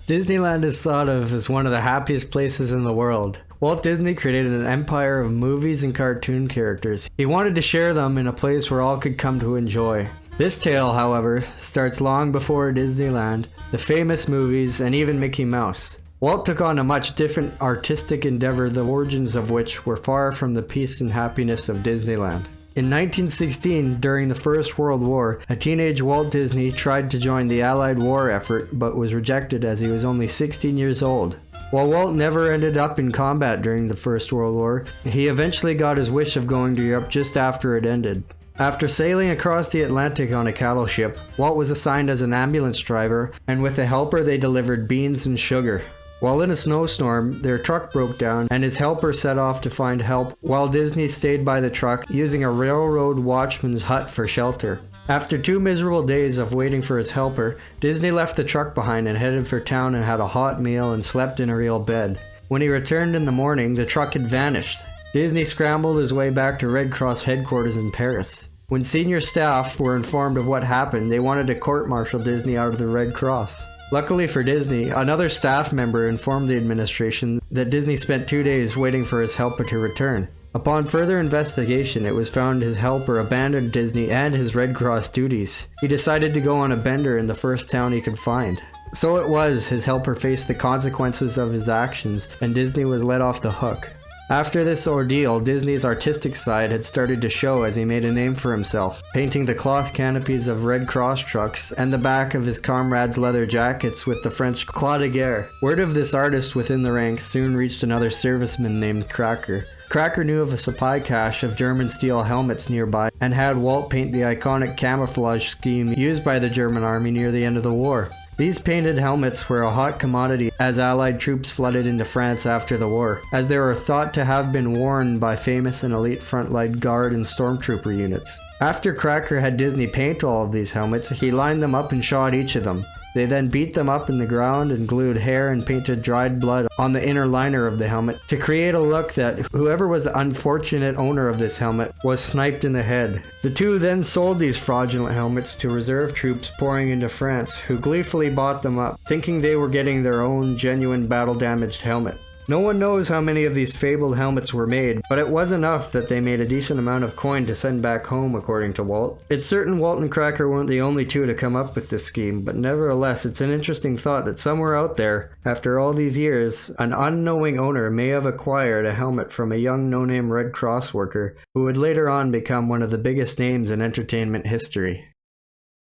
Disneyland is thought of as one of the happiest places in the world. Walt Disney created an empire of movies and cartoon characters. He wanted to share them in a place where all could come to enjoy. This tale, however, starts long before Disneyland, the famous movies, and even Mickey Mouse. Walt took on a much different artistic endeavor, the origins of which were far from the peace and happiness of Disneyland. In 1916, during the First World War, a teenage Walt Disney tried to join the Allied war effort but was rejected as he was only 16 years old. While Walt never ended up in combat during the First World War, he eventually got his wish of going to Europe just after it ended. After sailing across the Atlantic on a cattle ship, Walt was assigned as an ambulance driver, and with a helper they delivered beans and sugar. While in a snowstorm, their truck broke down and his helper set off to find help while Disney stayed by the truck using a railroad watchman's hut for shelter. After 2 miserable days of waiting for his helper, Disney left the truck behind and headed for town and had a hot meal and slept in a real bed. When he returned in the morning, the truck had vanished. Disney scrambled his way back to Red Cross headquarters in Paris. When senior staff were informed of what happened, they wanted to court-martial Disney out of the Red Cross. Luckily for Disney, another staff member informed the administration that Disney spent 2 days waiting for his helper to return. Upon further investigation, it was found his helper abandoned Disney and his Red Cross duties. He decided to go on a bender in the first town he could find. So it was, his helper faced the consequences of his actions, and Disney was let off the hook. After this ordeal, Disney's artistic side had started to show as he made a name for himself, painting the cloth canopies of Red Cross trucks and the back of his comrades' leather jackets with the French Croix de Guerre. Word of this artist within the ranks soon reached another serviceman named Cracker. Cracker knew of a supply cache of German steel helmets nearby and had Walt paint the iconic camouflage scheme used by the German army near the end of the war. These painted helmets were a hot commodity as Allied troops flooded into France after the war, as they were thought to have been worn by famous and elite front-line guard and stormtrooper units. After Cracker had Disney paint all of these helmets, he lined them up and shot each of them. They then beat them up in the ground and glued hair and painted dried blood on the inner liner of the helmet to create a look that whoever was the unfortunate owner of this helmet was sniped in the head. The two then sold these fraudulent helmets to reserve troops pouring into France, who gleefully bought them up, thinking they were getting their own genuine battle-damaged helmet. No one knows how many of these fabled helmets were made, but it was enough that they made a decent amount of coin to send back home, according to Walt. It's certain Walt and Cracker weren't the only two to come up with this scheme, but nevertheless it's an interesting thought that somewhere out there, after all these years, an unknowing owner may have acquired a helmet from a young no-name Red Cross worker, who would later on become one of the biggest names in entertainment history.